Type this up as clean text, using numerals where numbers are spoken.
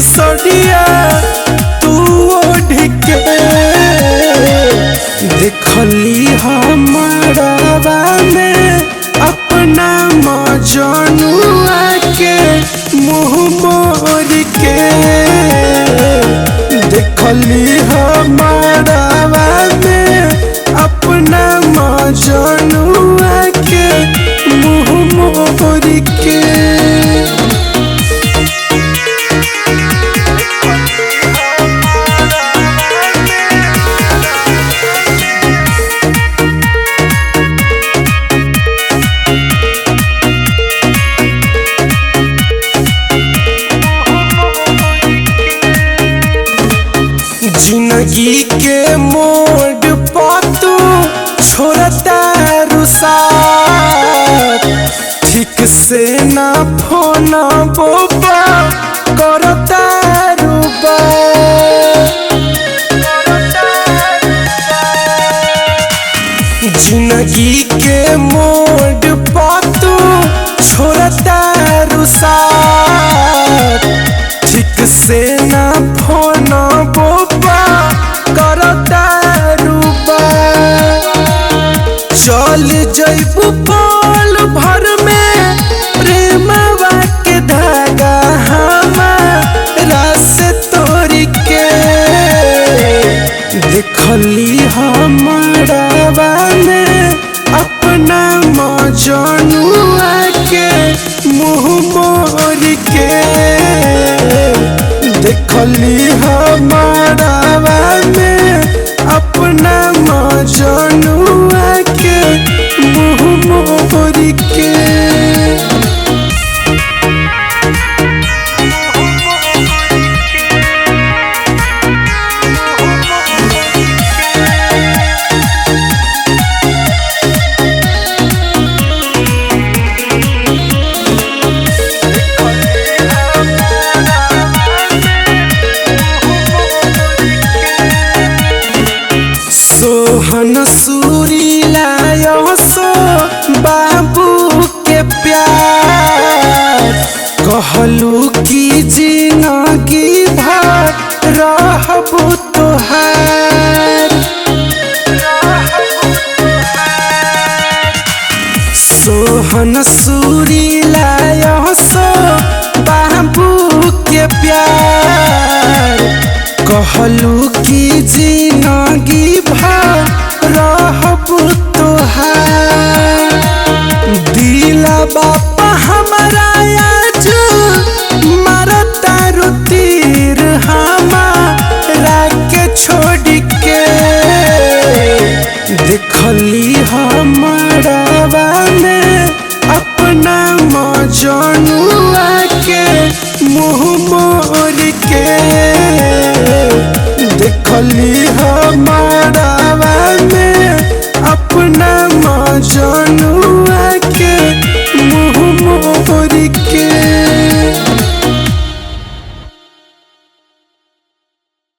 सड़िया तू ओढ़ के देखली हमारा में अपना मजनुआ के मुँह मोड़ के देखली हमारा में अपना मजनुआ के मुँह मोड़ के। जिंदगी के मोड़ पातू छोड़ता रुसात ठीक से ना फोन बोबा करता रुबा जिंदगी के मोड़ पातू छोड़ता रुसात ठीक से ना फोन बोबा करता रुबा चल जइबू पल भर में प्रेमवा के धागा हमारा से तोड़ के देखली हमारा में अपना मजनुआ के मुँह मोड़ के देखली हमारा में अपना मजनुआ के मुँह मोड़ के। सोहन सुरीला सो बाबू के प्यार कहलू की जिंदगी भर रहबू तोहार सोहन सुरीला सो बाबू के प्यार कहलू की जिंदगी भर रहबू तोहार दिला बापा हमारा आज मारता रुतीर हमारा के छोड़ के देखली हमारा में अपना मजनुआ के मुँह मोड़ के देखली